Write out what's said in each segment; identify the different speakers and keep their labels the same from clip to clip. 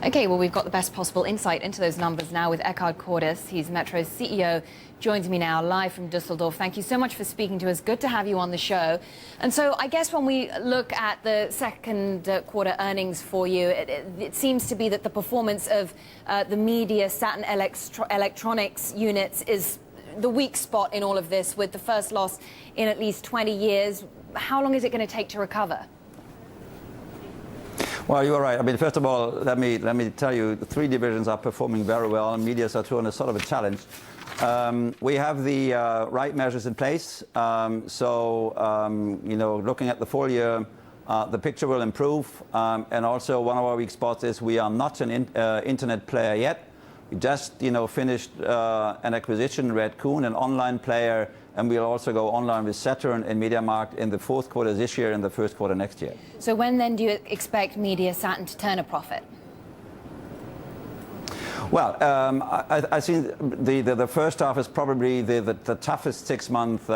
Speaker 1: Okay, well, we've got the best possible insight into those numbers now with Eckhard Cordes. He's Metro's CEO, joins me now live from Dusseldorf. Thank you so much for speaking to us. Good to have you on the show. And so I guess when we look at the second quarter earnings for you, it seems to be that the performance of the media, Saturn electronics units is the weak spot in all of this, with the first loss in at least 20 years. How long is it going to take to recover?
Speaker 2: Well, you're right. I mean, first of all, let me tell you, the three divisions are performing very well, and Media Saturn is sort of a challenge. We have the right measures in place. You know, looking at the full year, the picture will improve. And also, one of our weak spots is we are not an internet player yet. We just, you know, finished an acquisition, Raccoon, an online player, and we'll also go online with Saturn and MediaMarkt in the fourth quarter this year and the first quarter next year.
Speaker 1: So when then do you expect Media Saturn to turn a profit?
Speaker 2: Well, I think the first half is probably the toughest 6 months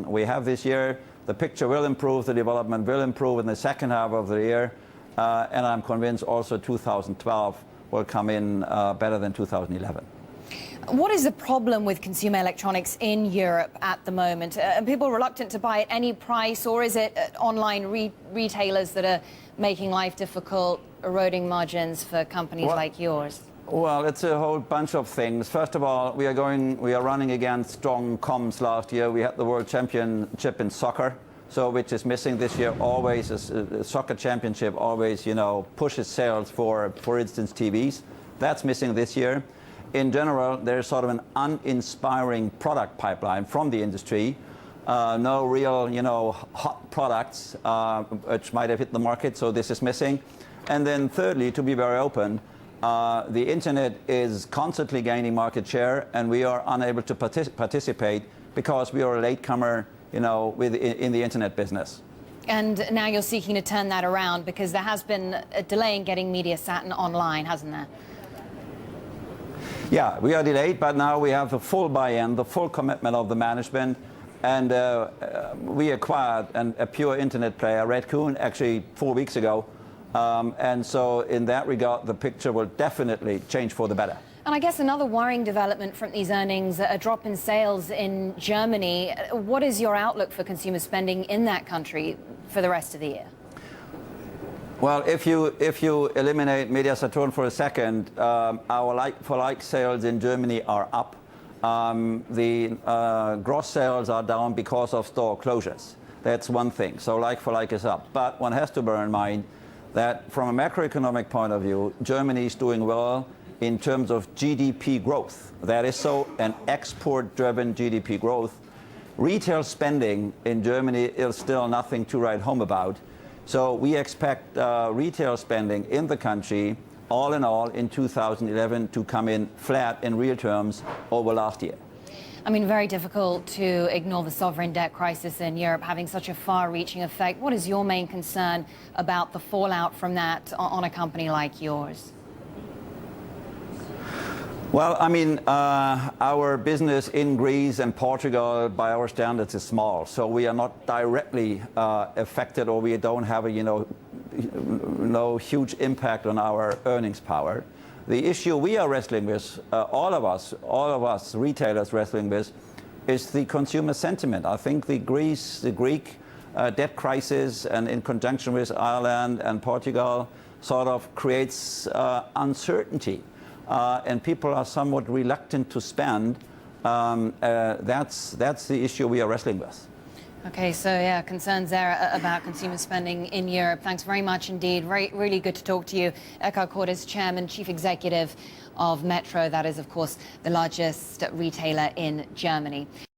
Speaker 2: we have this year. The picture will improve, the development will improve in the second half of the year, and I'm convinced also 2012 will come in better than 2011.
Speaker 1: What is the problem with consumer electronics in Europe at the moment? Are people reluctant to buy at any price, or is it online retailers that are making life difficult, eroding margins for companies like yours?
Speaker 2: Well, it's a whole bunch of things. First of all, we are running against strong comms last year. We had the World Championship in soccer, so which is missing this year. Always a soccer championship always, you know, pushes sales for instance, TVs. That's missing this year. In general, there's sort of an uninspiring product pipeline from the industry. No real, you know, hot products which might have hit the market, so this is missing. And then thirdly, to be very open, the internet is constantly gaining market share, and we are unable to participate because we are a latecomer, you know, in the internet business.
Speaker 1: And now you're seeking to turn that around, because there has been a delay in getting Media Saturn online, hasn't there?
Speaker 2: Yeah, we are delayed, but now we have the full buy-in, the full commitment of the management, and we acquired a pure internet player, Raccoon, actually 4 weeks ago. And so in that regard, the picture will definitely change for the better.
Speaker 1: And I guess another worrying development from these earnings, a drop in sales in Germany. What is your outlook for consumer spending in that country for the rest of the year?
Speaker 2: Well, if you eliminate Media Saturn for a second, our like-for-like sales in Germany are up. The gross sales are down because of store closures. That's one thing. So like-for-like is up. But one has to bear in mind that from a macroeconomic point of view, Germany is doing well in terms of GDP growth. That is so an export-driven GDP growth. Retail spending in Germany is still nothing to write home about. So we expect retail spending in the country, all in all, in 2011 to come in flat in real terms over last year.
Speaker 1: I mean, very difficult to ignore the sovereign debt crisis in Europe having such a far-reaching effect. What is your main concern about the fallout from that on a company like yours?
Speaker 2: Well, I mean, our business in Greece and Portugal, by our standards, is small, so we are not directly affected, or we don't have a, you know, no huge impact on our earnings power. The issue we are wrestling with, all of us retailers wrestling with, is the consumer sentiment. I think the Greek debt crisis, and in conjunction with Ireland and Portugal, sort of creates uncertainty. And people are somewhat reluctant to spend. That's the issue we are wrestling with.
Speaker 1: Okay, so yeah, concerns there about consumer spending in Europe. Thanks very much indeed. Really good to talk to you. Eckhard Cordes, Chairman, Chief Executive of Metro. That is, of course, the largest retailer in Germany.